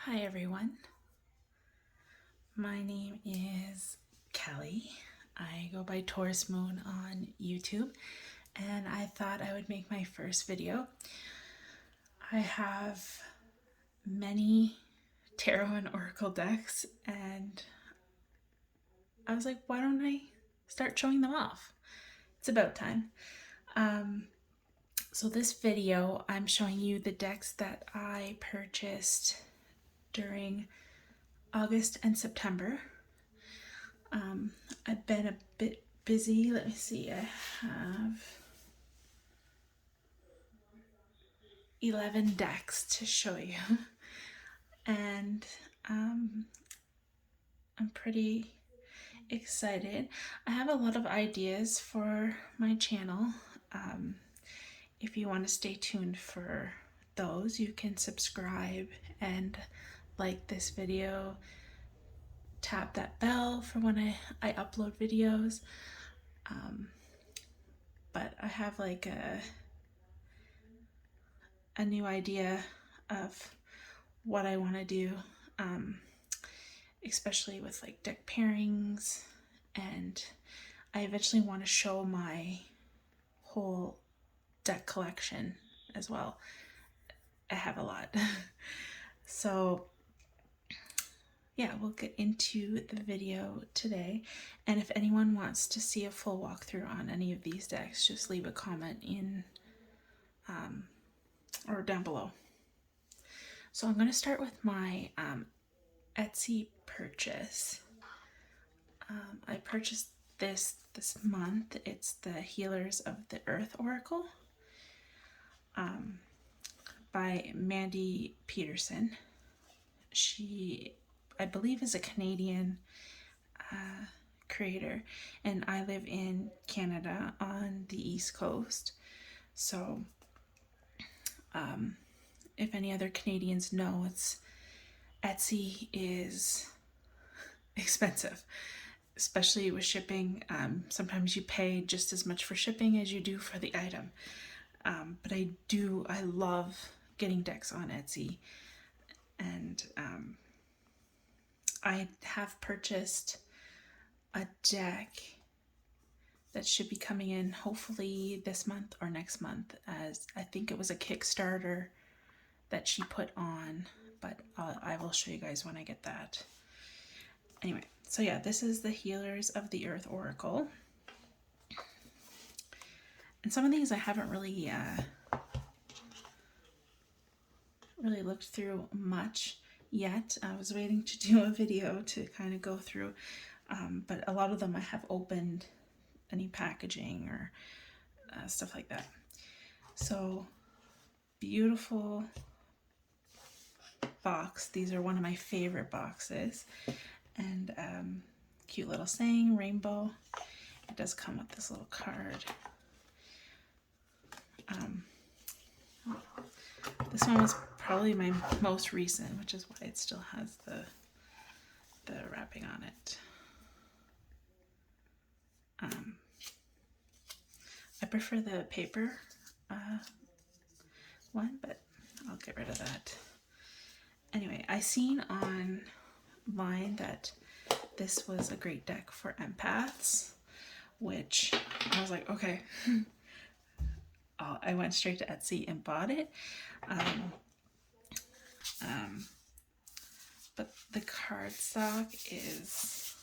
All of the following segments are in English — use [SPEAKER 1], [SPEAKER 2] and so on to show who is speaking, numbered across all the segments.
[SPEAKER 1] Hi everyone, my name is Kelly. I go by Taurus Moon on YouTube, and I thought I would make my first video. I have many tarot and oracle decks, and I was like, why don't I start showing them off? It's about time. So this video, I'm showing you the decks that I purchased during August and September. I've been a bit busy. Let me see. I have 11 decks to show you, and I'm pretty excited. I have a lot of ideas for my channel. If you want to stay tuned for those, you can subscribe and like this video. Tap that bell for when I upload videos. But I have like a new idea of what I want to do, especially with like deck pairings, and I eventually want to show my whole deck collection as well. I have a lot. So yeah, we'll get into the video today, and if anyone wants to see a full walkthrough on any of these decks, just leave a comment in or down below. So I'm going to start with my Etsy purchase. I purchased this month. It's the Healers of the Earth Oracle by Mandy Peterson. She, I believe, is a Canadian creator, and I live in Canada on the East Coast. So if any other Canadians know, Etsy is expensive, especially with shipping. Sometimes you pay just as much for shipping as you do for the item. But I love getting decks on Etsy, and I have purchased a deck that should be coming in hopefully this month or next month, as I think it was a Kickstarter that she put on, but I will show you guys when I get that. Anyway, so yeah, this is the Healers of the Earth Oracle. And some of these I haven't really looked through much yet. I was waiting to do a video to kind of go through, but a lot of them I have opened any packaging or stuff like that. So beautiful box. These are one of my favorite boxes, and cute little saying, rainbow. It does come with this little card. This one was probably my most recent, which is why it still has the wrapping on it. I prefer the paper one, but I'll get rid of that. Anyway, I seen online that this was a great deck for empaths, which I was like, okay. I went straight to Etsy and bought it. But the cardstock is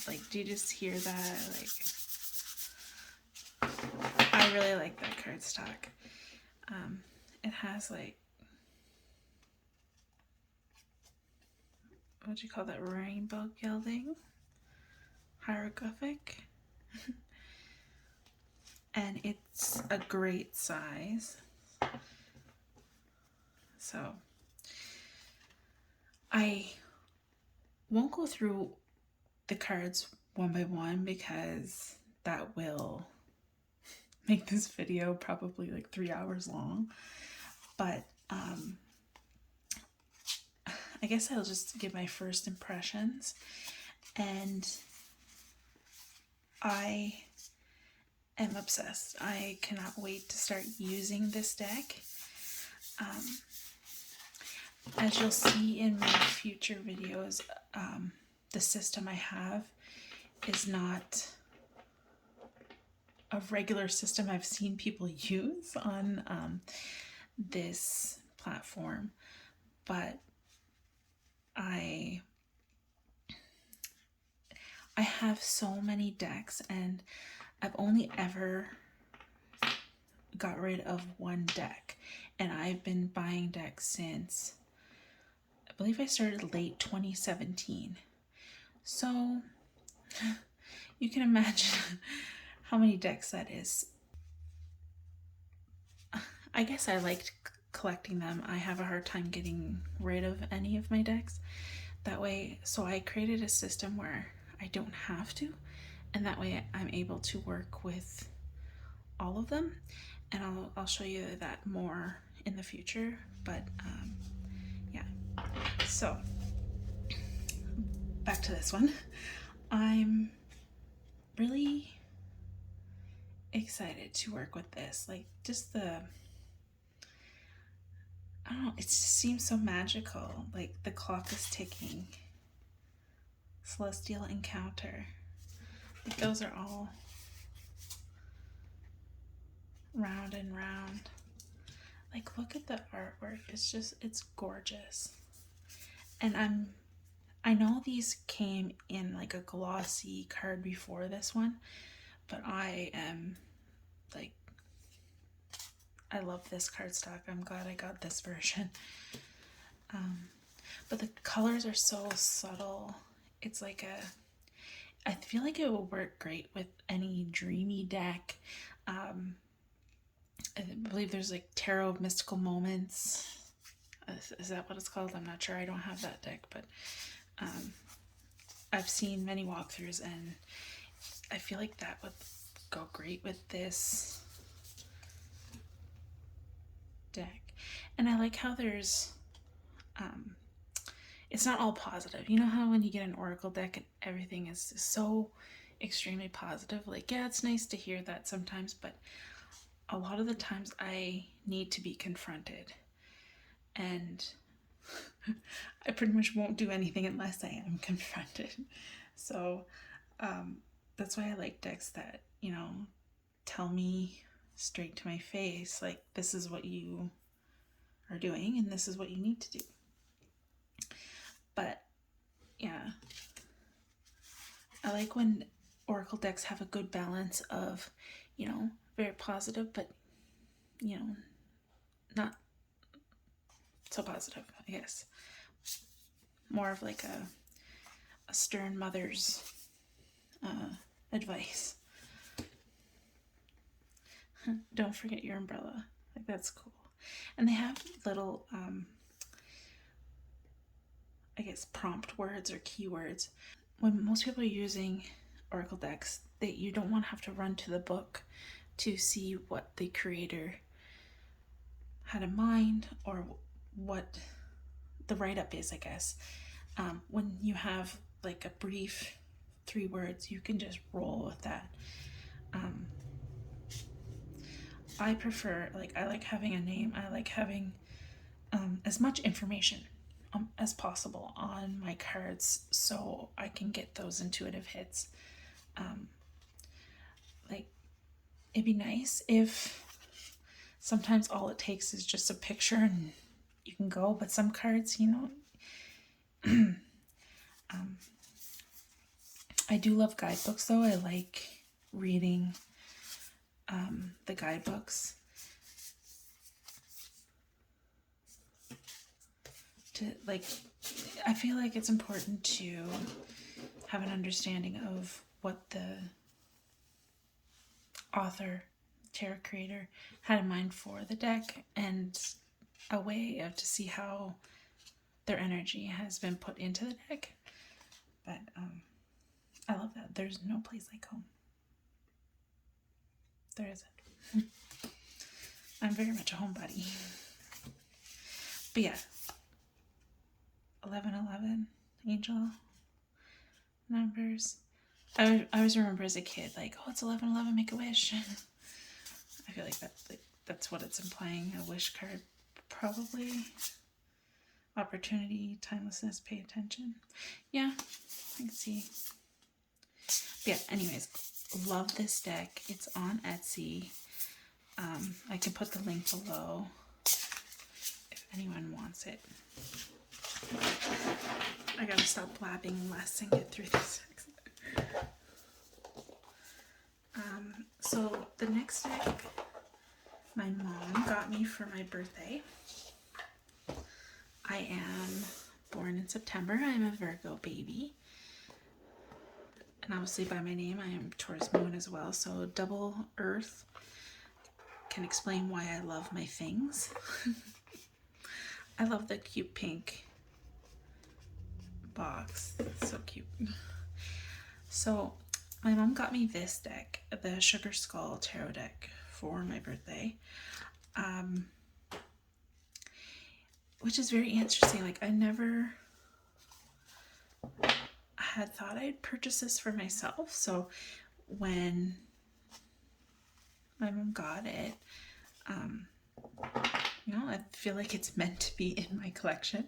[SPEAKER 1] like, do you just hear that? Like, I really like that cardstock. It has like, what do you call that? Rainbow gilding, hieroglyphic. And it's a great size. So I won't go through the cards one by one because that will make this video probably like 3 hours long. But I guess I'll just give my first impressions. And I am obsessed. I cannot wait to start using this deck. As you'll see in my future videos, the system I have is not a regular system I've seen people use on this platform, but I have so many decks, and I've only ever got rid of one deck, and I've been buying decks since I believe I started late 2017. So you can imagine how many decks that is. I guess I liked collecting them. I have a hard time getting rid of any of my decks. That way, so I created a system where I don't have to, and that way I'm able to work with all of them, and I'll show you that more in the future. But yeah, so back to this one. I'm really excited to work with this. Like, just the, I don't know, it just seems so magical. Like, the clock is ticking. Celestial Encounter. Like, those are all round and round. Like, look at the artwork. It's gorgeous. And I know these came in like a glossy card before this one, but I am like, I love this cardstock. I'm glad I got this version. But the colors are so subtle. It's like I feel like it will work great with any dreamy deck. I believe there's like Tarot of Mystical Moments. Is that what it's called? I'm not sure. I don't have that deck, but I've seen many walkthroughs, and I feel like that would go great with this deck. And I like how there's it's not all positive. You know how when you get an Oracle deck and everything is so extremely positive? Like, yeah, it's nice to hear that sometimes, but a lot of the times I need to be confronted, and I pretty much won't do anything unless I am confronted. So that's why I like decks that, you know, tell me straight to my face, like, this is what you are doing and this is what you need to do. But yeah, I like when Oracle decks have a good balance of, you know, very positive, but, you know, not so positive, I guess. More of like a stern mother's advice. Don't forget your umbrella. Like, that's cool. And they have little, I guess, prompt words or keywords. When most people are using Oracle decks, you don't want to have to run to the book to see what the creator had in mind or what the write-up is, I guess. When you have like a brief 3 words, you can just roll with that. I prefer, like, I like having a name. I like having as much information as possible on my cards so I can get those intuitive hits. Like, it'd be nice if sometimes all it takes is just a picture and you can go, but some cards, you know, I do love guidebooks though. I like reading the guidebooks to, like, I feel like it's important to have an understanding of what the author, tarot creator, had in mind for the deck, and a way of to see how their energy has been put into the deck. But I love that. There's no place like home. There isn't. I'm very much a homebody. But yeah, 1111 angel numbers. I always remember as a kid, like, oh, it's 1111, make a wish. I feel like that's what it's implying, a wish card, probably. Opportunity, timelessness, pay attention. Yeah, I can see. Yeah, anyways, love this deck. It's on Etsy. I can put the link below if anyone wants it. I gotta stop blabbing less and get through this. So the next deck my mom got me for my birthday. I am born in September. I'm a Virgo baby. And obviously by my name, I am Taurus moon as well. So double earth can explain why I love my things. I love the cute pink box. It's so cute. So my mom got me this deck, the Sugar Skull Tarot deck, for my birthday. Which is very interesting. Like, I never had thought I'd purchase this for myself. So when my mom got it, you know, I feel like it's meant to be in my collection.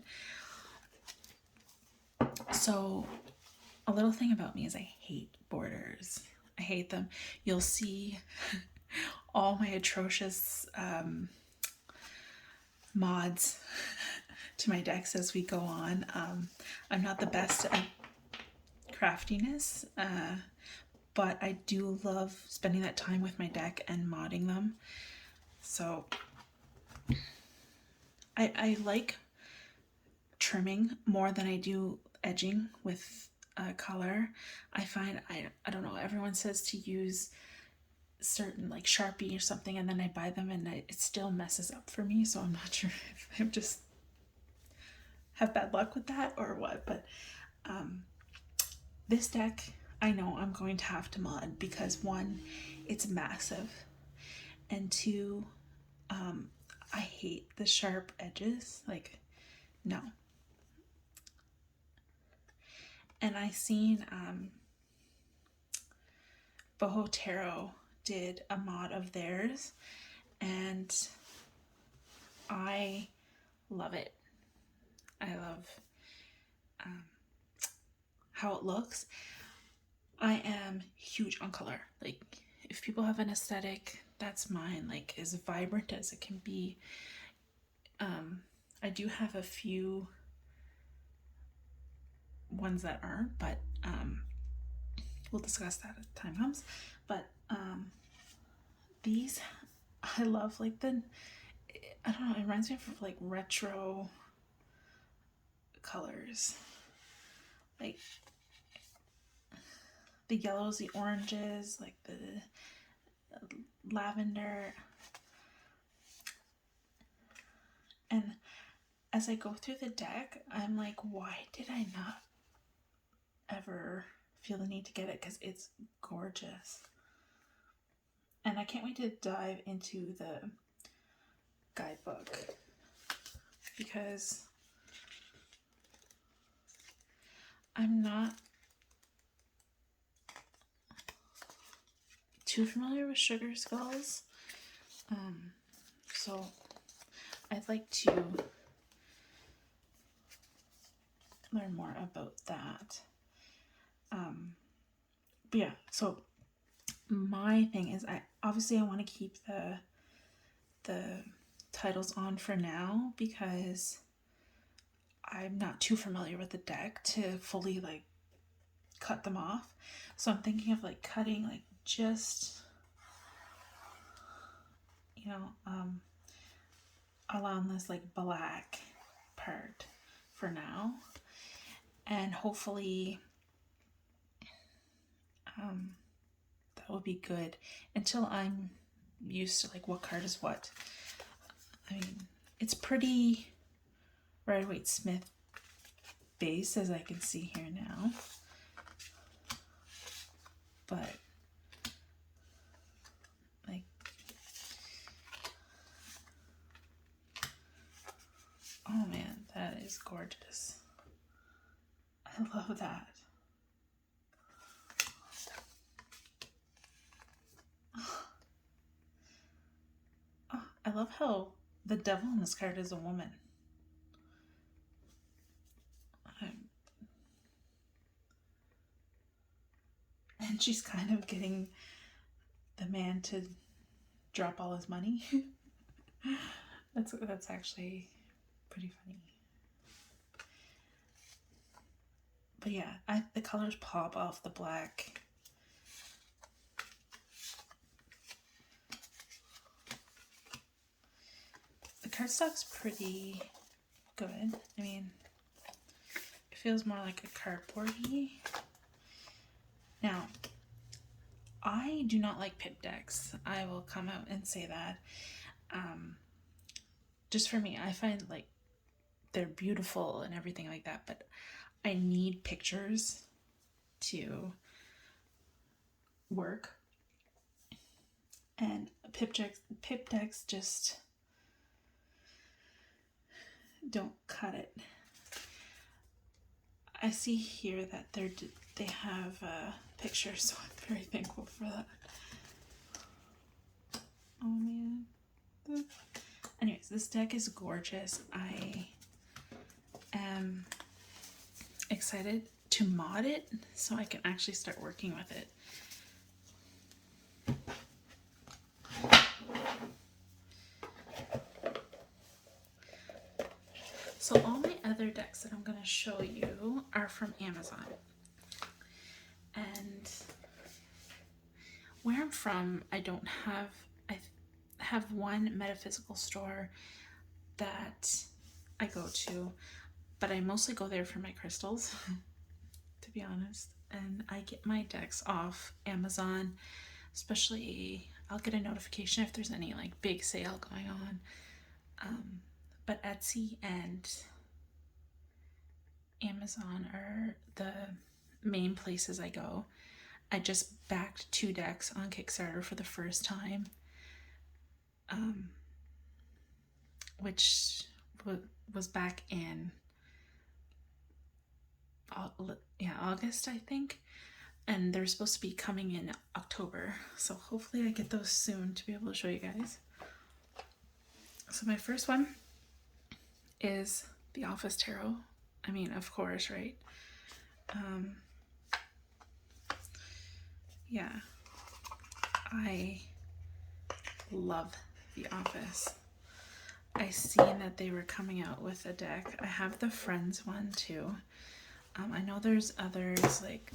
[SPEAKER 1] So a little thing about me is I hate borders. I hate them. You'll see all my atrocious mods to my decks as we go on. I'm not the best at craftiness, but I do love spending that time with my deck and modding them. So I like trimming more than I do edging with color. I find, I don't know, everyone says to use certain like Sharpie or something, and then I buy them and it still messes up for me, so I'm not sure if I'm just have bad luck with that or what. But this deck, I know I'm going to have to mod because one, it's massive, and two, I hate the sharp edges. Like, no. And I seen Boho Tarot did a mod of theirs, and I love it. I love how it looks. I am huge on color. Like, if people have an aesthetic, that's mine. Like, as vibrant as it can be. I do have a few ones that aren't, but we'll discuss that as time comes. But these, I love, like, I don't know, it reminds me of like retro colors, like the yellows, the oranges, like the lavender. And as I go through the deck, I'm like, why did I not ever feel the need to get it? Because it's gorgeous. And I can't wait to dive into the guidebook, because I'm not too familiar with Sugar Skulls. So I'd like to learn more about that. But yeah, so my thing is, I want to keep the titles on for now because I'm not too familiar with the deck to fully like cut them off. So I'm thinking of like cutting like just, you know, along this like black part for now, and hopefully that would be good until I'm used to like what card is what. I mean, it's pretty Rider-Waite-Smith base, as I can see here now, but like, oh man, that is gorgeous. I love that. Oh, I love how the devil in this card is a woman. and she's kind of getting the man to drop all his money. That's actually pretty funny. But yeah, the colors pop off the black. The cardstock's pretty good. I mean, it feels more like a cardboardy. Now, I do not like pip decks. I will come out and say that. Just for me, I find like they're beautiful and everything like that, but I need pictures to work. And pip decks just don't cut it. I see here that they have pictures, so I'm very thankful for that. Oh man. Anyways, this deck is gorgeous. I am excited to mod it so I can actually start working with it. So all my other decks that I'm going to show you are from Amazon. And where I'm from, I have one metaphysical store that I go to, but I mostly go there for my crystals, to be honest. And I get my decks off Amazon, especially I'll get a notification if there's any like big sale going on. But Etsy and Amazon are the main places I go. I just backed 2 decks on Kickstarter for the first time, which was back in August, I think, and they're supposed to be coming in October, so hopefully I get those soon to be able to show you guys. So my first one is the Office Tarot. I mean, of course, right? Yeah, I love The Office. I seen that they were coming out with a deck. I have the Friends one too. I know there's others like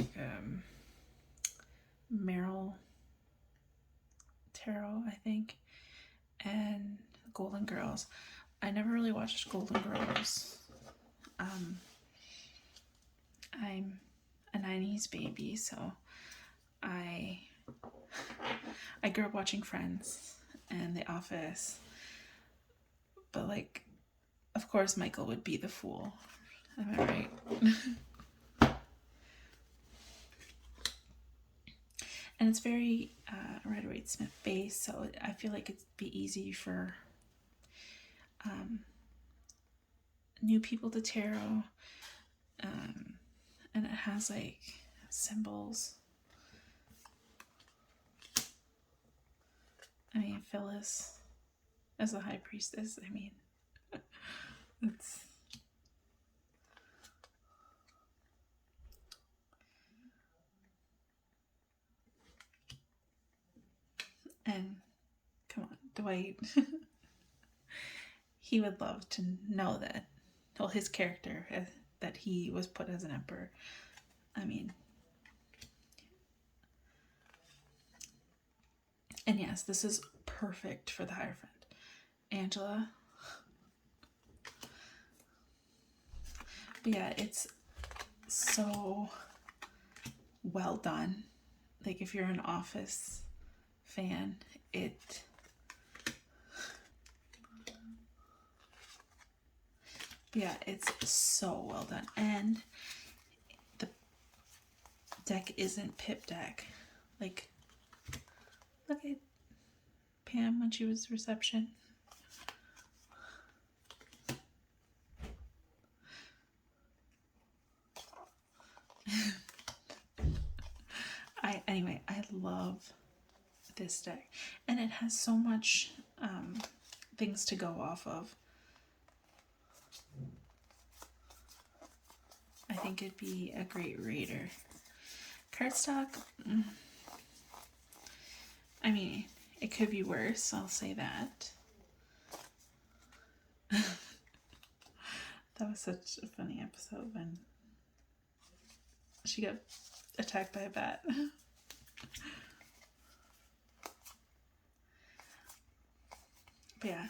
[SPEAKER 1] Meryl Tarot, I think, and Golden Girls. I never really watched Golden Girls. I'm a 90s baby, so I grew up watching Friends and The Office, but like, of course Michael would be the fool. Am I right? And it's very Rider-Waite-Smith based, so I feel like it'd be easy for new people to tarot. And it has like symbols. I mean, Phyllis as the High Priestess, I mean, it's... And come on, Dwight. He would love to know that, well, his character, that he was put as an emperor. I mean, and yes, this is perfect for the Hierophant. Angela. But yeah, it's so well done. Like, if you're an Office fan, yeah, it's so well done. And the deck isn't pip deck. Like, look at Pam when she was reception. Anyway, I love this deck, and it has so much things to go off of. I think it'd be a great reader. Cardstock, I mean, it could be worse, I'll say that. That was such a funny episode when she got attacked by a bat. But yeah,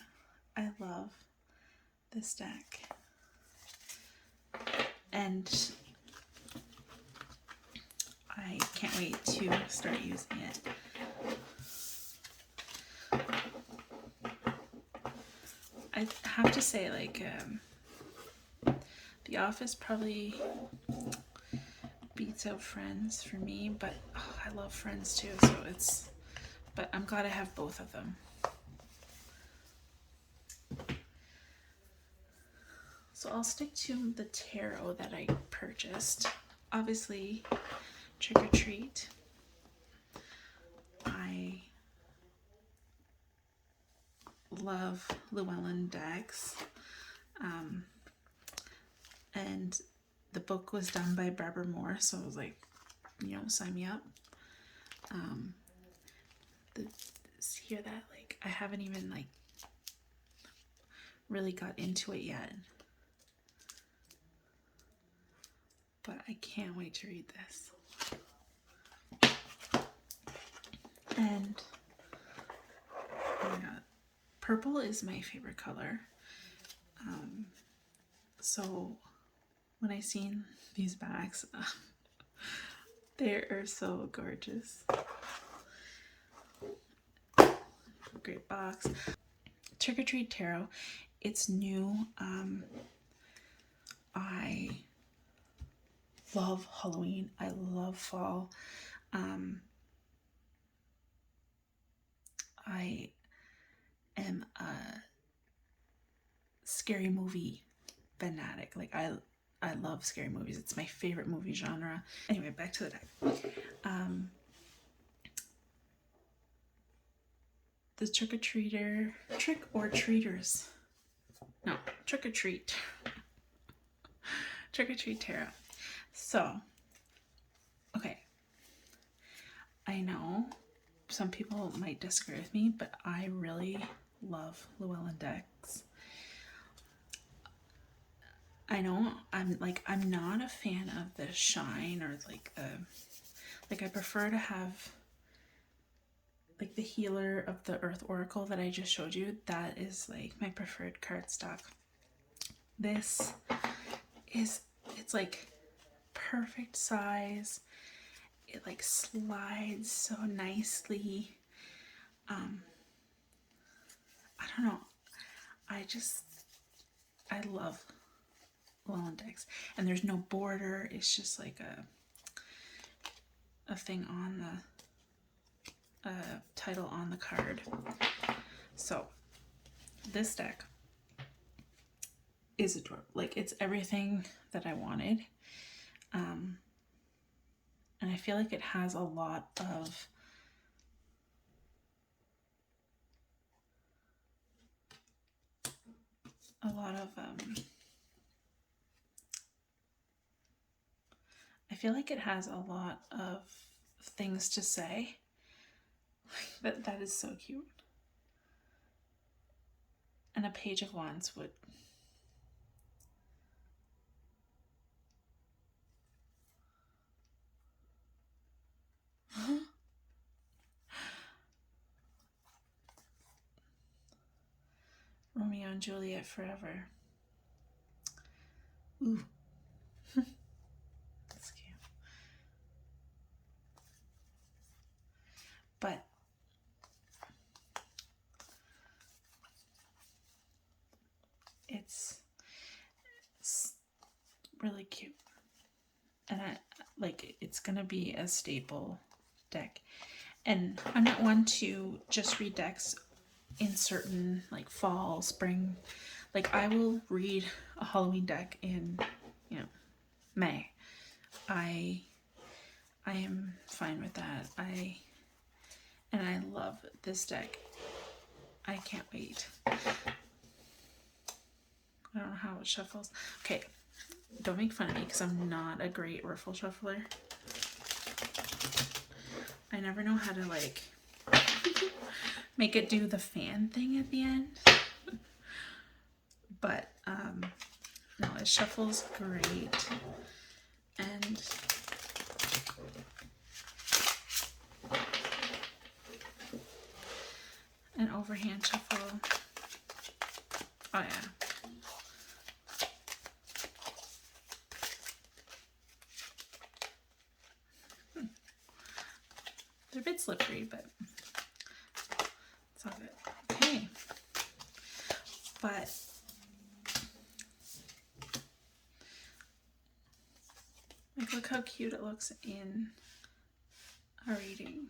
[SPEAKER 1] I love this deck. And I can't wait to start using it. I have to say, like, The Office probably beats out Friends for me, but I love Friends too, so but I'm glad I have both of them. So I'll stick to the tarot that I purchased. Obviously, Trick or Treat. I love Llewellyn decks. And the book was done by Barbara Moore, so I was like, sign me up. Hear that? Like, I haven't even like really got into it yet, but I can't wait to read this. And purple is my favorite color. So when I seen these bags, they are so gorgeous. Great box. Trick or Treat Tarot. It's new. I love Halloween. I love fall. I am a scary movie fanatic. Like, I love scary movies. It's my favorite movie genre. Anyway, back to the deck. The Trick or Treaters. No, Trick or Treat. Trick or Treat Tarot. So, okay. I know some people might disagree with me, but I really love Llewellyn decks. I know I'm not a fan of the shine or I prefer to have like the Healer of the Earth Oracle that I just showed you. That is like my preferred cardstock. This is, it's like perfect size. It like slides so nicely. I don't know. I love Llewellyn decks. And there's no border. It's just like a thing on the title on the card. So this deck is adorable. Like, it's everything that I wanted. And I feel like it has a lot of I feel like it has a lot of things to say. That is so cute. And a Page of Wands would Romeo and Juliet forever. Ooh. That's cute. But it's really cute. And it's gonna be a staple deck. And I'm not one to just read decks in certain like fall, spring. Like, I will read a Halloween deck in, May. I am fine with that. And I love this deck. I can't wait. I don't know how it shuffles. Okay, don't make fun of me because I'm not a great riffle shuffler. I never know how to like make it do the fan thing at the end. But no, it shuffles great. And an overhand shuffle. Oh yeah. They're a bit slippery, but it's all good. Okay. But like, look how cute it looks in a reading.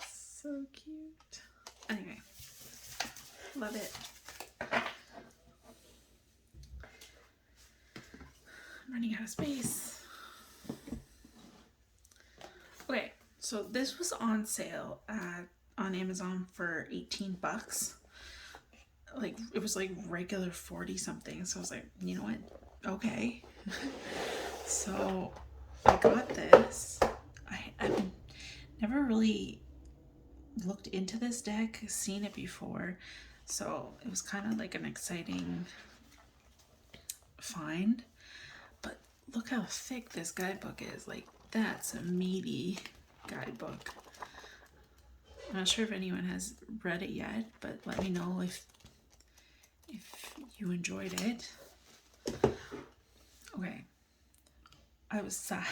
[SPEAKER 1] So cute. Anyway, love it. I'm running out of space. Okay, so this was on sale on Amazon for 18 bucks. Like, it was like regular 40 something. So I was like, you know what? Okay. So I got this. I've never really looked into this deck, seen it before. So it was kind of like an exciting find. But look how thick this guidebook is. Like, that's a meaty guidebook. I'm not sure if anyone has read it yet, but let me know if you enjoyed it. Okay. I was sad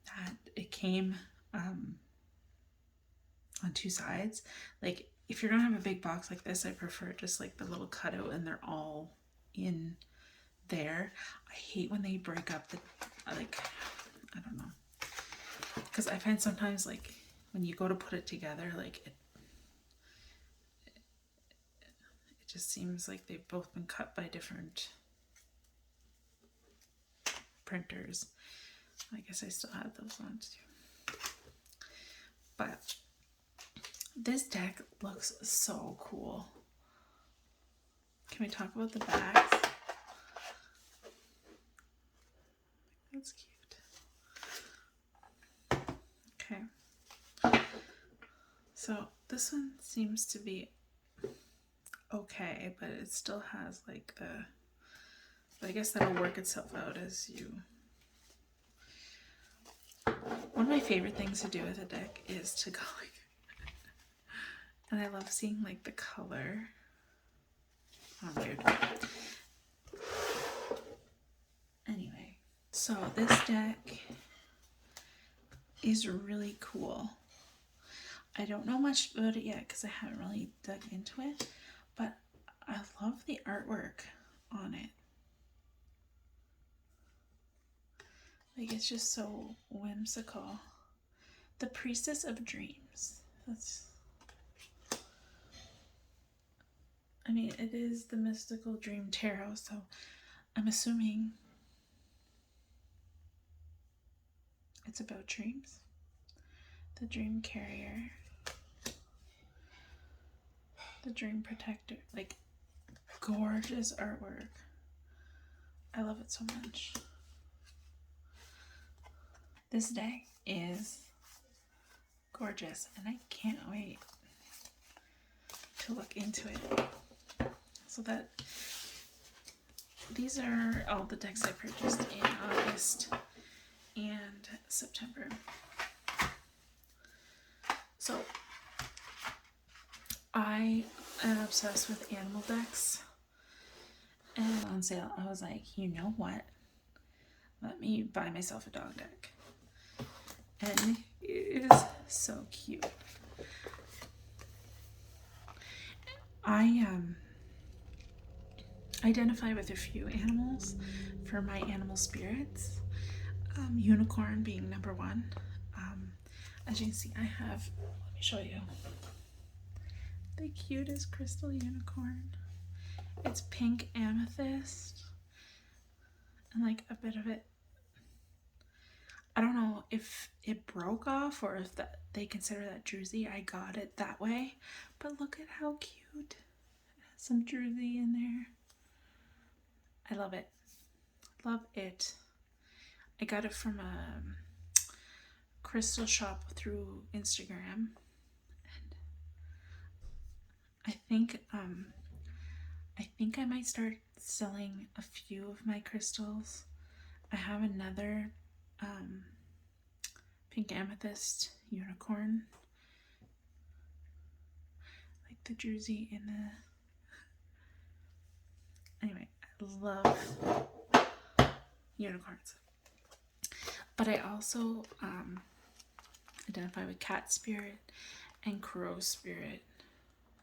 [SPEAKER 1] that it came on 2 sides. Like, if you're gonna have a big box like this, I prefer just like the little cutout and they're all in there. I hate when they break up the, like, I don't know, because I find sometimes like when you go to put it together, like it just seems like they've both been cut by different printers. I guess I still have those ones too. But this deck looks so cool. Can we talk about the backs? That's cute. Okay. So this one seems to be okay, but it still has like the, but I guess that'll work itself out as you. One of my favorite things to do with a deck is to go like, and I love seeing like the color. Oh, weird. Anyway, so this deck is really cool. I don't know much about it yet because I haven't really dug into it, but I love the artwork on it. Like, it's just so whimsical. The Priestess of Dreams. That's, I mean, it is the Mystical Dream Tarot, so I'm assuming it's about dreams. The Dream Carrier. The Dream Protector. Like, gorgeous artwork. I love it so much. This deck is gorgeous, and I can't wait to look into it. So that, these are all the decks I purchased in August and September. So I am obsessed with animal decks, and on sale I was like, you know what, let me buy myself a dog deck. And it is so cute. I identify with a few animals for my animal spirits. Unicorn being number one. As you can see, I have, let me show you, the cutest crystal unicorn. It's pink amethyst, and like a bit of it, I don't know if it broke off or if that they consider that druzy. I got it that way, but look at how cute. It has some druzy in there. I love it. Love it. I got it from a crystal shop through Instagram. And I think I might start selling a few of my crystals. I have another pink amethyst unicorn, like the Jersey in the. Anyway, I love unicorns. But I also identify with cat spirit and crow spirit.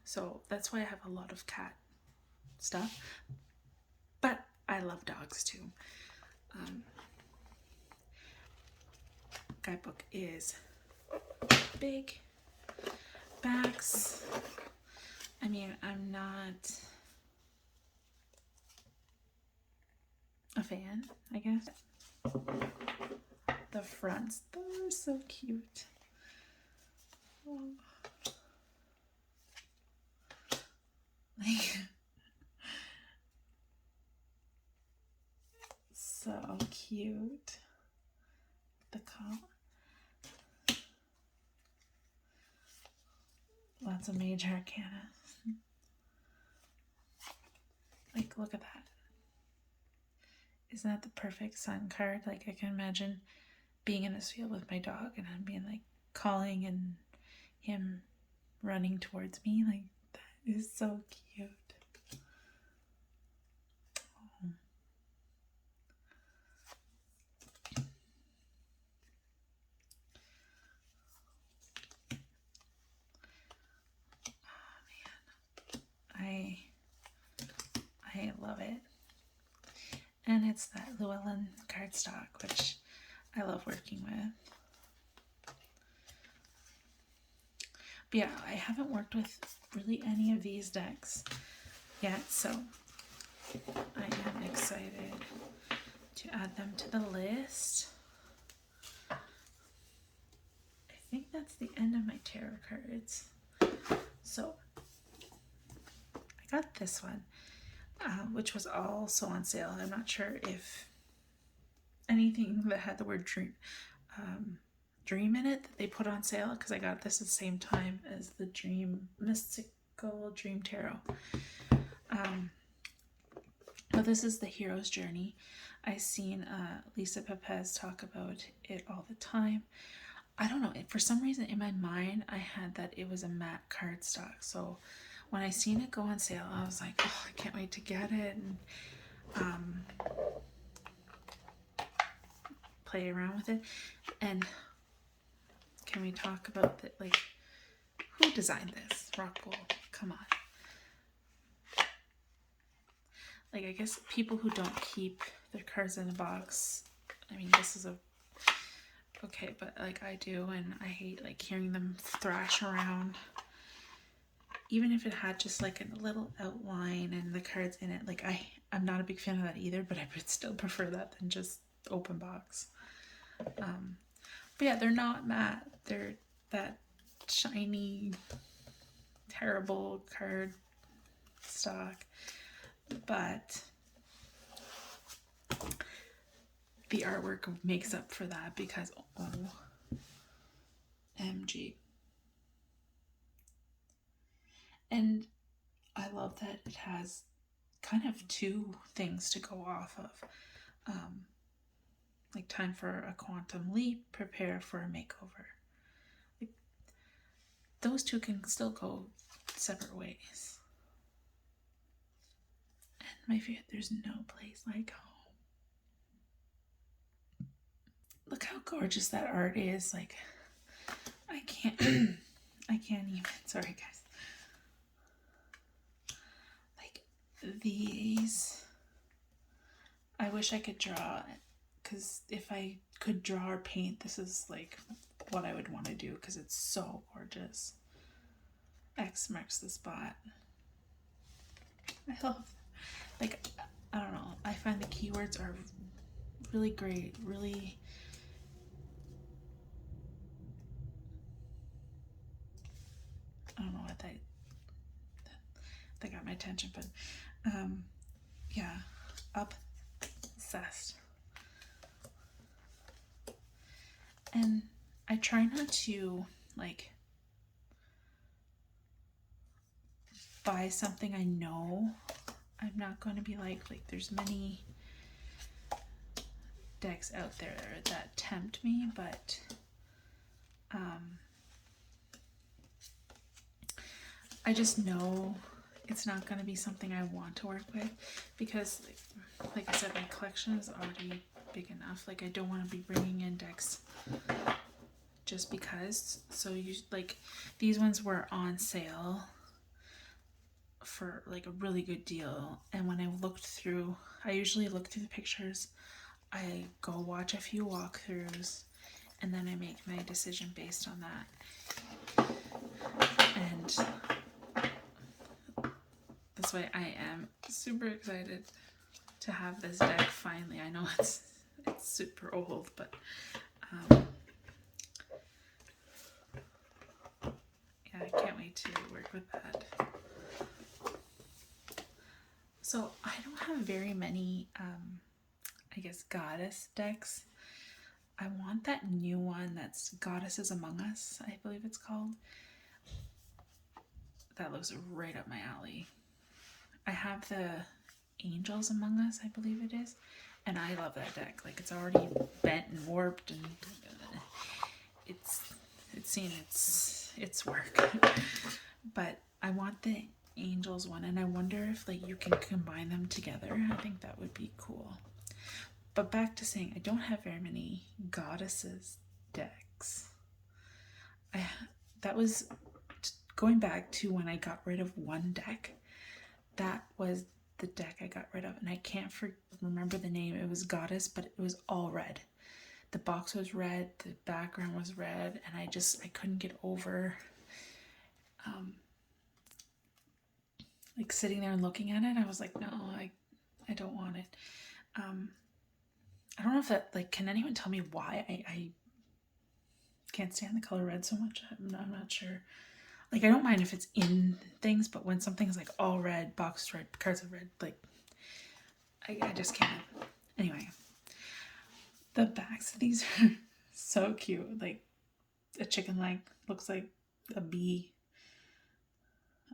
[SPEAKER 1] So that's why I have a lot of cat stuff. But I love dogs too. Guidebook is big. Backs. I mean, I'm not a fan, I guess. The fronts, they're so cute. Oh. Like, so cute. The color. Lots of major arcana. Like, look at that. Isn't that the perfect sun card? Like, I can imagine being in this field with my dog and I'm being like calling and him running towards me. Like, that is so cute. Oh. Oh man. I love it. And it's that Llewellyn cardstock, which I love working with. But yeah, I haven't worked with really any of these decks yet, so I am excited to add them to the list. I think that's the end of my tarot cards. So I got this one, which was also on sale. I'm not sure if anything that had the word dream in it that they put on sale, because I got this at the same time as the Mystical Dream Tarot. But this is the hero's journey. I've seen Lisa Pepez talk about it all the time. I don't know, for some reason in my mind I had that it was a matte cardstock, so when I seen it go on sale I was like, oh, I can't wait to get it and play around with it. And can we talk about that? Like, who designed this? Rockpool, come on. Like, I guess people who don't keep their cards in a box, I mean, this is okay, but like I do, and I hate like hearing them thrash around. Even if it had just like a little outline and the cards in it, like I'm not a big fan of that either, but I would still prefer that than just open box. But yeah, they're not matte. They're that shiny, terrible card stock. But the artwork makes up for that because OMG. And I love that it has kind of two things to go off of. Like time for a quantum leap, prepare for a makeover. Like, those two can still go separate ways. And my favorite, there's no place like home. Look how gorgeous that art is. Like, I can't even. Sorry, guys. Like, these. I wish I could draw, because if I could draw or paint, this is like what I would want to do because it's so gorgeous. X marks the spot. I love, like, I don't know. I find the keywords are really great, really. I don't know what they got my attention, but yeah, obsessed. And I try not to like buy something I know I'm not going to be like there's many decks out there that tempt me, but I just know it's not going to be something I want to work with because like I said, my collection is already big enough. Like I don't want to be bringing in decks just because. So you like these ones were on sale for like a really good deal, and when I looked through, I usually look through the pictures, I go watch a few walkthroughs, and then I make my decision based on that. And that's why I am super excited to have this deck finally. I know it's super old, but yeah, I can't wait to work with that. So I don't have very many, I guess, goddess decks. I want that new one that's Goddesses Among Us, I believe it's called. That looks right up my alley. I have the Angels Among Us, I believe it is, and I love that deck. Like it's already bent and warped, and it's seen its work. But I want the Angels one, and I wonder if like you can combine them together. I think that would be cool. But back to saying I don't have very many Goddesses decks. That was going back to when I got rid of one deck. That was the deck I got rid of, and I can't remember the name. It was Goddess, but it was all red. The box was red, the background was red, and I couldn't get over like sitting there and looking at it. I was like, no, I don't want it. I don't know if that, like, can anyone tell me why I can't stand the color red so much? I'm not sure. Like, I don't mind if it's in things, but when something's like all red, box red, cards are red, like, I just can't. Anyway, the backs of these are so cute. Like, a chicken leg looks like a bee,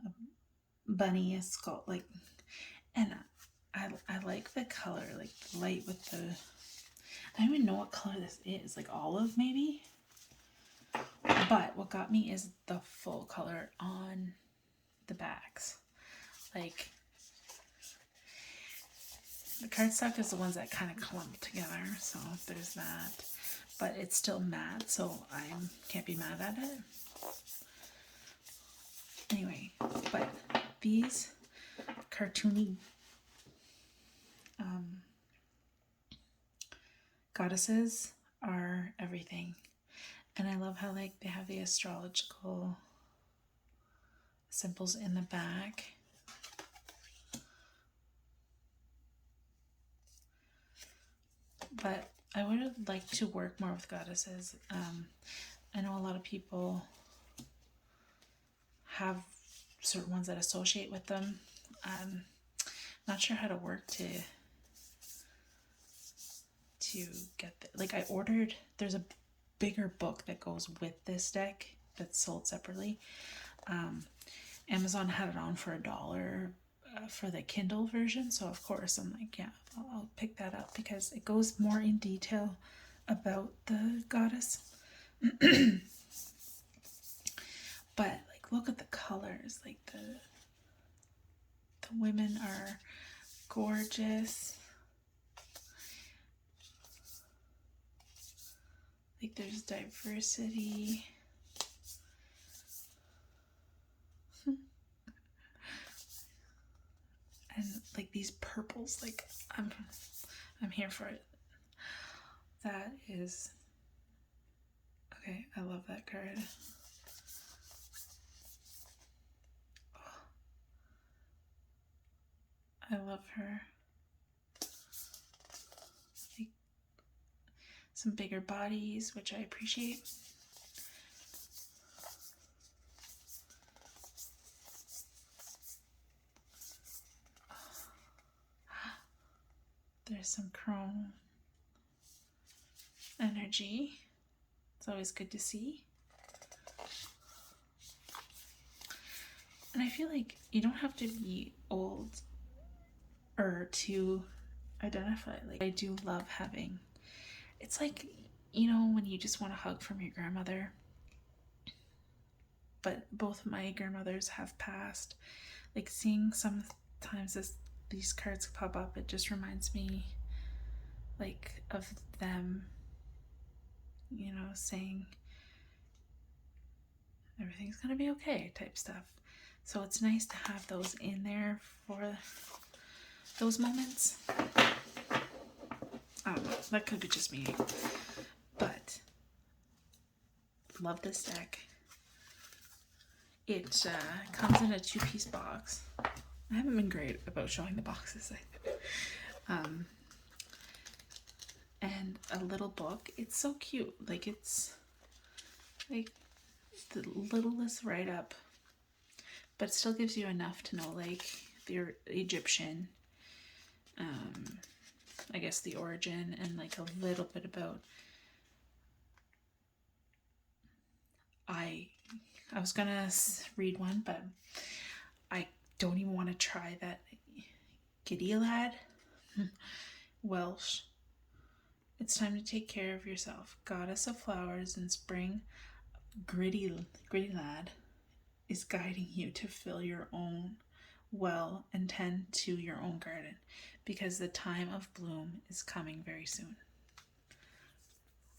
[SPEAKER 1] a bunny, a skull, like, and I like the color, like light with the, I don't even know what color this is, like olive maybe. But what got me is the full color on the backs. Like the cardstock is the ones that kind of clump together, so there's that. But it's still matte, so I can't be mad at it. Anyway, but these cartoony goddesses are everything. And I love how like they have the astrological symbols in the back. But I would like to work more with goddesses. I know a lot of people have certain ones that associate with them. Not sure how to work to get like I ordered. There's a bigger book that goes with this deck that's sold separately. Amazon had it on for $1 for the Kindle version, so of course I'm like, yeah, I'll pick that up because it goes more in detail about the goddess. But like, look at the colors. Like the women are gorgeous. Like there's diversity. And like these purples, like I'm here for it. That is okay. I love that card. I love her. Like some bigger bodies, which I appreciate. There's some chrome energy. It's always good to see. And I feel like you don't have to be old or to identify. Like, I do love having, it's like, you know, when you just want a hug from your grandmother, but both of my grandmothers have passed. Like, seeing sometimes these cards pop up, it just reminds me, like, of them, you know, saying everything's gonna be okay type stuff. So it's nice to have those in there for those moments. I don't know, that could be just me, but love this deck. It comes in a 2-piece box. I haven't been great about showing the boxes. And a little book. It's so cute. Like, it's like the littlest write up, but still gives you enough to know, like, the Egyptian, I guess the origin, and like a little bit about, I was gonna read one, but I don't even want to try that. Gilead, Welsh. It's time to take care of yourself. Goddess of flowers in spring, gritty lad is guiding you to fill your own well and tend to your own garden, because the time of bloom is coming very soon.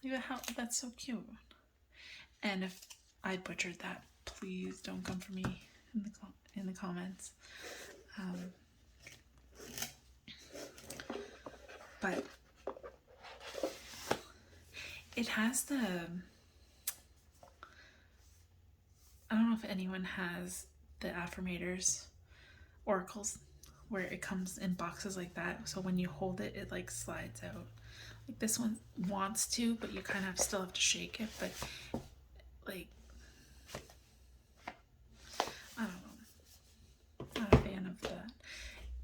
[SPEAKER 1] Look at how that's so cute. And if I butchered that, please don't come for me in the comments. But it has the, I don't know if anyone has the Affirmators oracles where it comes in boxes like that, so when you hold it, it like slides out. Like, this one wants to, but you kind of still have to shake it. But like, I don't know, not a fan of that.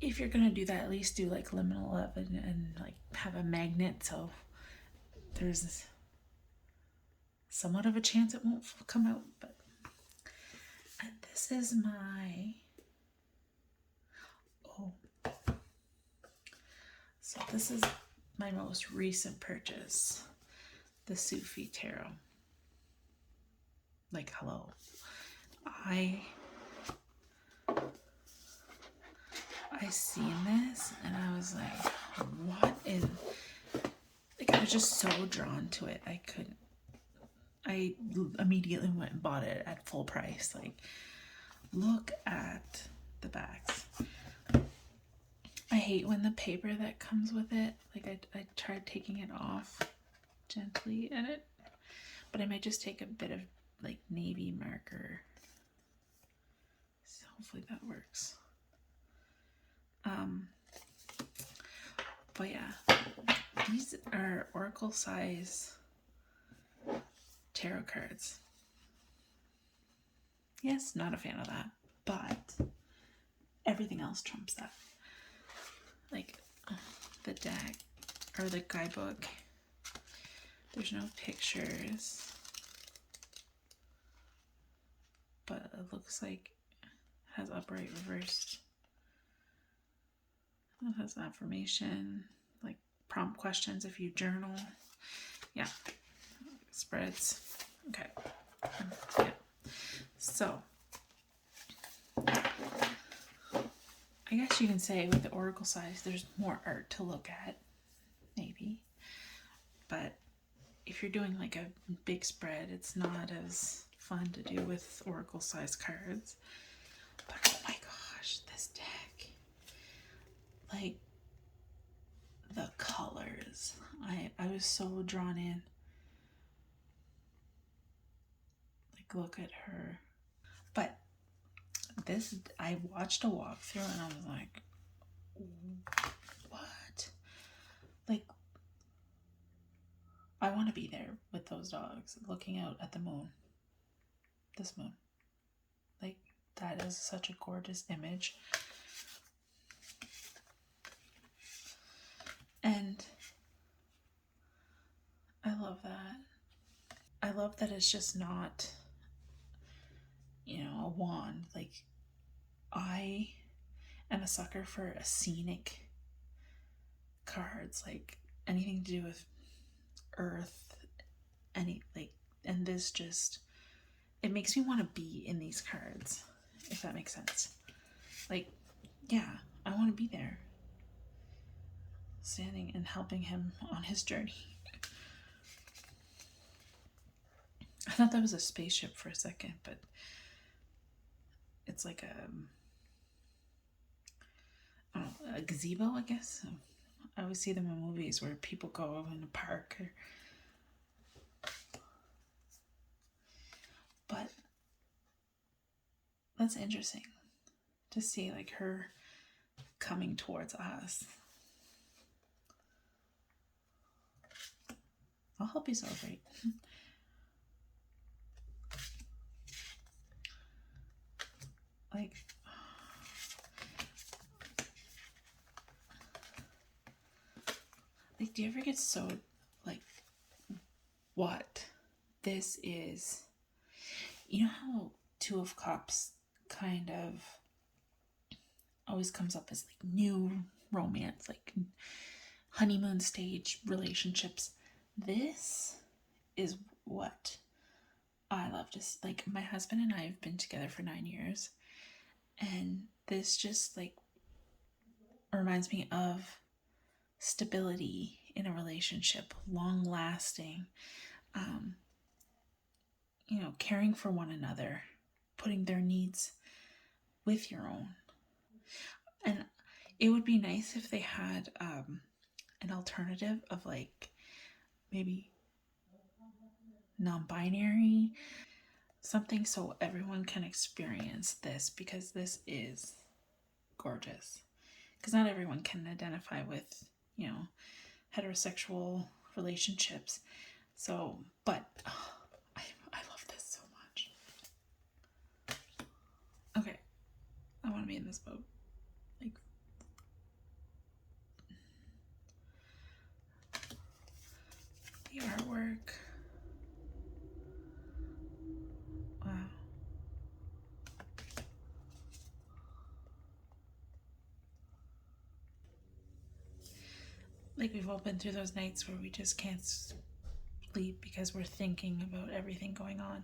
[SPEAKER 1] If you're gonna do that, at least do like liminal love and like have a magnet, so there's somewhat of a chance it won't come out. But this is my, so this is my most recent purchase, the Sufi Tarot. Like, hello, I seen this and I was like, what in, like, I was just so drawn to it. I immediately went and bought it at full price. Like, look at the backs. I hate when the paper that comes with it, like, I tried taking it off gently but I might just take a bit of like navy marker. So hopefully that works. But yeah, these are oracle size tarot cards. Yes, not a fan of that, but everything else trumps that. Like, the deck or the guidebook, there's no pictures, but it looks like it has upright reversed. It has affirmation, like prompt questions if you journal. Yeah, spreads. Okay. Yeah. So I guess you can say with the oracle size, there's more art to look at, maybe. But if you're doing like a big spread, it's not as fun to do with oracle size cards. But oh my gosh, this deck, like the colors, I was so drawn in. Like, look at her. But this, I watched a walkthrough and I was like, what? Like, I want to be there with those dogs looking out at the moon. This moon. Like, that is such a gorgeous image. And I love that. I love that it's just not, a wand. Like, I am a sucker for a scenic cards, like anything to do with earth, and this just, it makes me want to be in these cards, if that makes sense. Like, yeah, I want to be there, standing and helping him on his journey. I thought that was a spaceship for a second, but it's like a gazebo, I guess. I always see them in movies where people go in a park. But that's interesting to see, like, her coming towards us. I'll help you celebrate. Like, do you ever get so, like, what this is? You know how Two of Cups kind of always comes up as like new romance, like honeymoon stage relationships. This is what I love. Just like, my husband and I have been together for 9 years, and this just like reminds me of stability in a relationship, long lasting, caring for one another, putting their needs with your own. And it would be nice if they had an alternative of, like, maybe non-binary, something so everyone can experience this, because this is gorgeous. Because not everyone can identify with, heterosexual relationships. So, but I love this so much. Okay, I want to be in this boat. Like, the artwork. Wow. Like, we've all been through those nights where we just can't sleep because we're thinking about everything going on.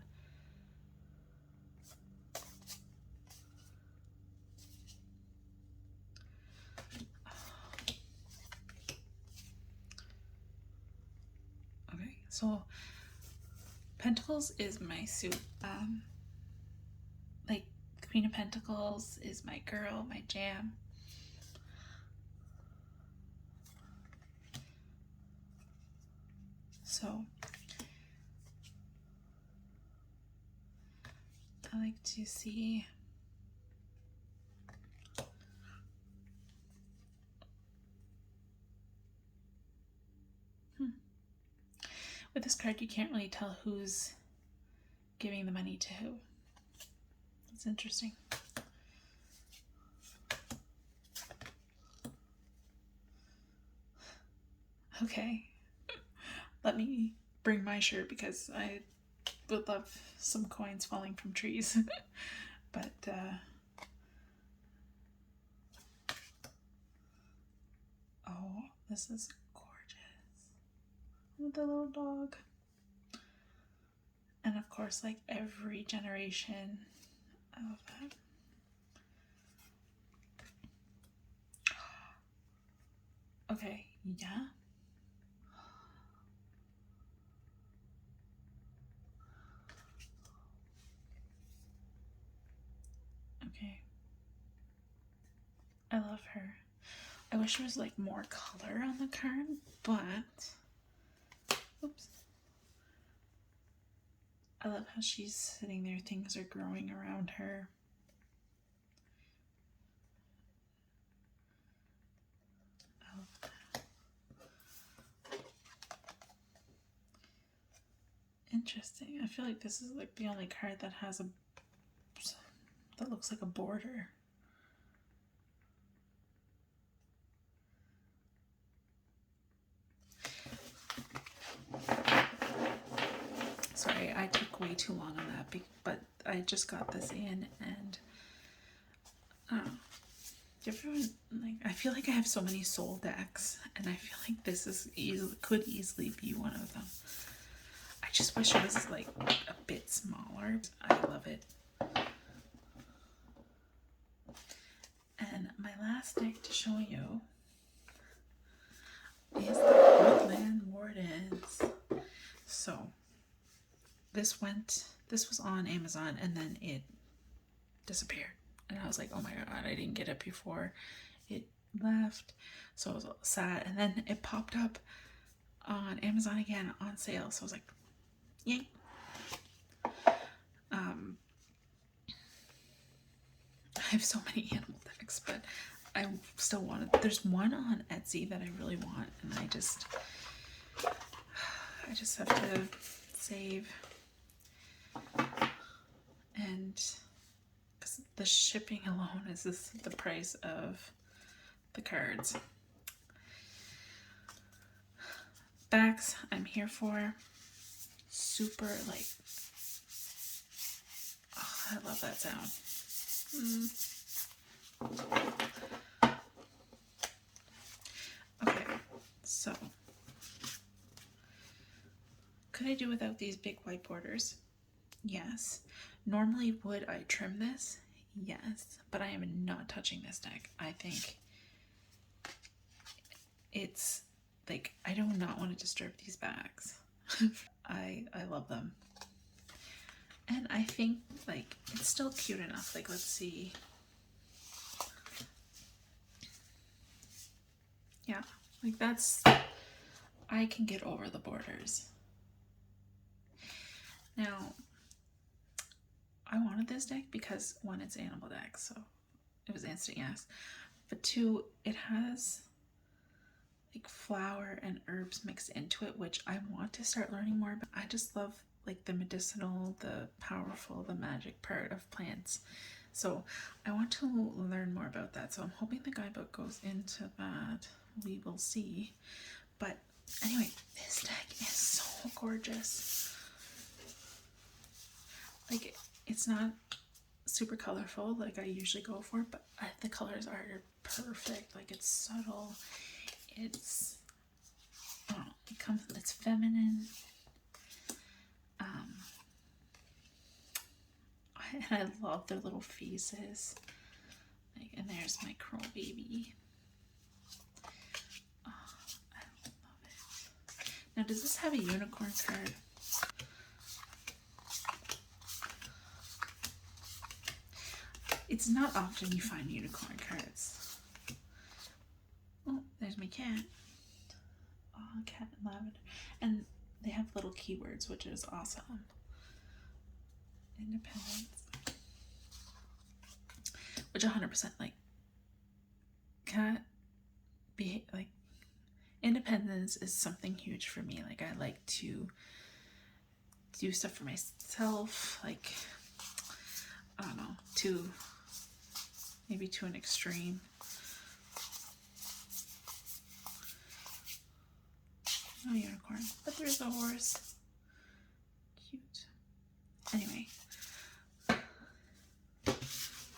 [SPEAKER 1] Okay, so Pentacles is my suit. Like, Queen of Pentacles is my girl, my jam. So I like to see with this card, you can't really tell who's giving the money to who. It's interesting. Okay, let me bring my shirt because I would love some coins falling from trees. But oh, this is gorgeous with the little dog. And of course, like every generation of that. Okay, yeah. Okay. I love her. I wish there was like more color on the card, but oops. I love how she's sitting there, things are growing around her. I love that. Interesting. I feel like this is like the only card that has that looks like a border. Sorry, took way too long on that, but I just got this in, and everyone, like, I feel like I have so many soul decks, and I feel like this is could easily be one of them. I just wish it was like a bit smaller. I love it. And my last deck to show you is the Woodland Wardens. So this was on Amazon, and then it disappeared. And I was like, oh my god, I didn't get it before it left. So I was sad. And then it popped up on Amazon again on sale. So I was like, yay. I have so many animal decks, but I still want it. There's one on Etsy that I really want, and I just have to save. And because the shipping alone is the price of the cards. Backs, I'm here for. Super, like, oh, I love that sound. Okay, so could I do without these big white borders? Yes. Normally would I trim this? Yes, but I am not touching this deck. I think it's like, I do not want to disturb these backs. I love them. And I think, like, it's still cute enough. Like, let's see. Yeah, like that's, I can get over the borders. Now, I wanted this deck because, one, it's animal deck, so it was instant yes. But two, it has like flower and herbs mixed into it, which I want to start learning more about. I just love like the medicinal, the powerful, the magic part of plants. So I want to learn more about that. So I'm hoping the guidebook goes into that. We will see. But anyway, this deck is so gorgeous. Like, it's not super colorful like I usually go for, but the colors are perfect. Like, it's subtle. It's, oh, it's feminine. And I love their little faces. Like, and there's my crow baby. Oh, I love it. Now, does this have a unicorn card? It's not often you find unicorn cards. Oh, there's my cat. Oh, cat and lavender. And they have little keywords, which is awesome. Independence. Which 100%, like, cat be like, independence is something huge for me. Like, I like to do stuff for myself, like, I don't know, maybe to an extreme. No unicorn, but there's a horse. Cute. Anyway,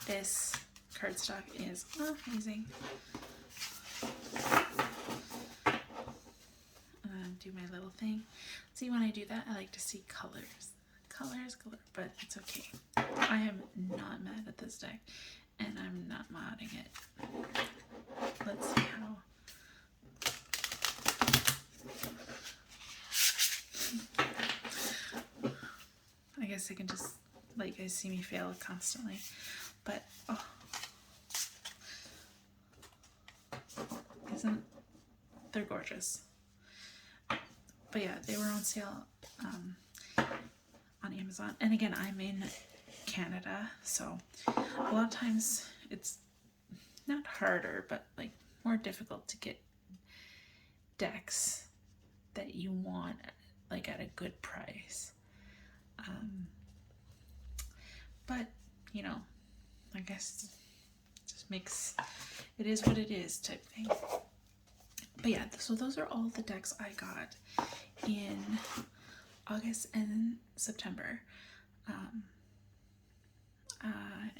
[SPEAKER 1] this cardstock is amazing. Do my little thing. See, when I do that, I like to see color, but it's okay. I am not mad at this deck, and I'm not modding it. Let's see how. I guess I can just let you guys see me fail constantly, but oh, they're gorgeous. But yeah, they were on sale on Amazon. And again, I'm in Canada, so a lot of times it's not harder, but like more difficult to get decks that you want like at a good price. But you know, I guess it just makes it is what it is type thing. But yeah, so those are all the decks I got in August and September. Um,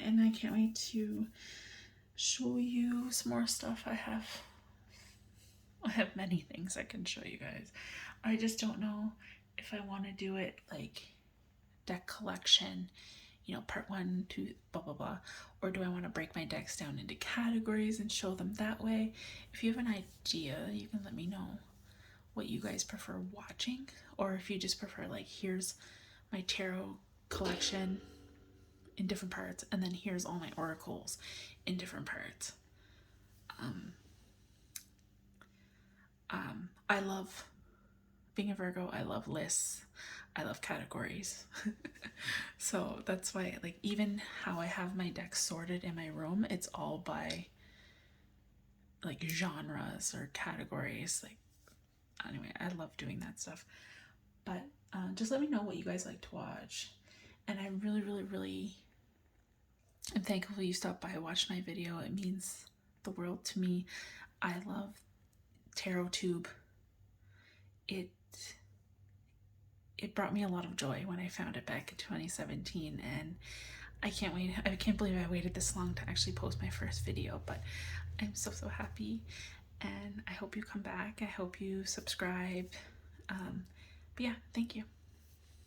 [SPEAKER 1] and I can't wait to show you some more stuff. I have many things I can show you guys. I just don't know if I want to do it like deck collection, you know, part 1, 2, blah blah blah, or do I want to break my decks down into categories and show them that way? If you have an idea, you can let me know what you guys prefer watching, or if you just prefer like, here's my tarot collection in different parts, and then here's all my oracles in different parts. I love being a Virgo. I love lists. I love categories. So that's why, like, even how I have my decks sorted in my room, it's all by like genres or categories. Like, anyway, I love doing that stuff. But just let me know what you guys like to watch. And I really, really, really am thankful you stopped by and watched my video. It means the world to me. I love TarotTube. It brought me a lot of joy when I found it back in 2017, and I can't wait. I can't believe I waited this long to actually post my first video, but I'm so happy, and I hope you come back. I hope you subscribe. But yeah, thank you.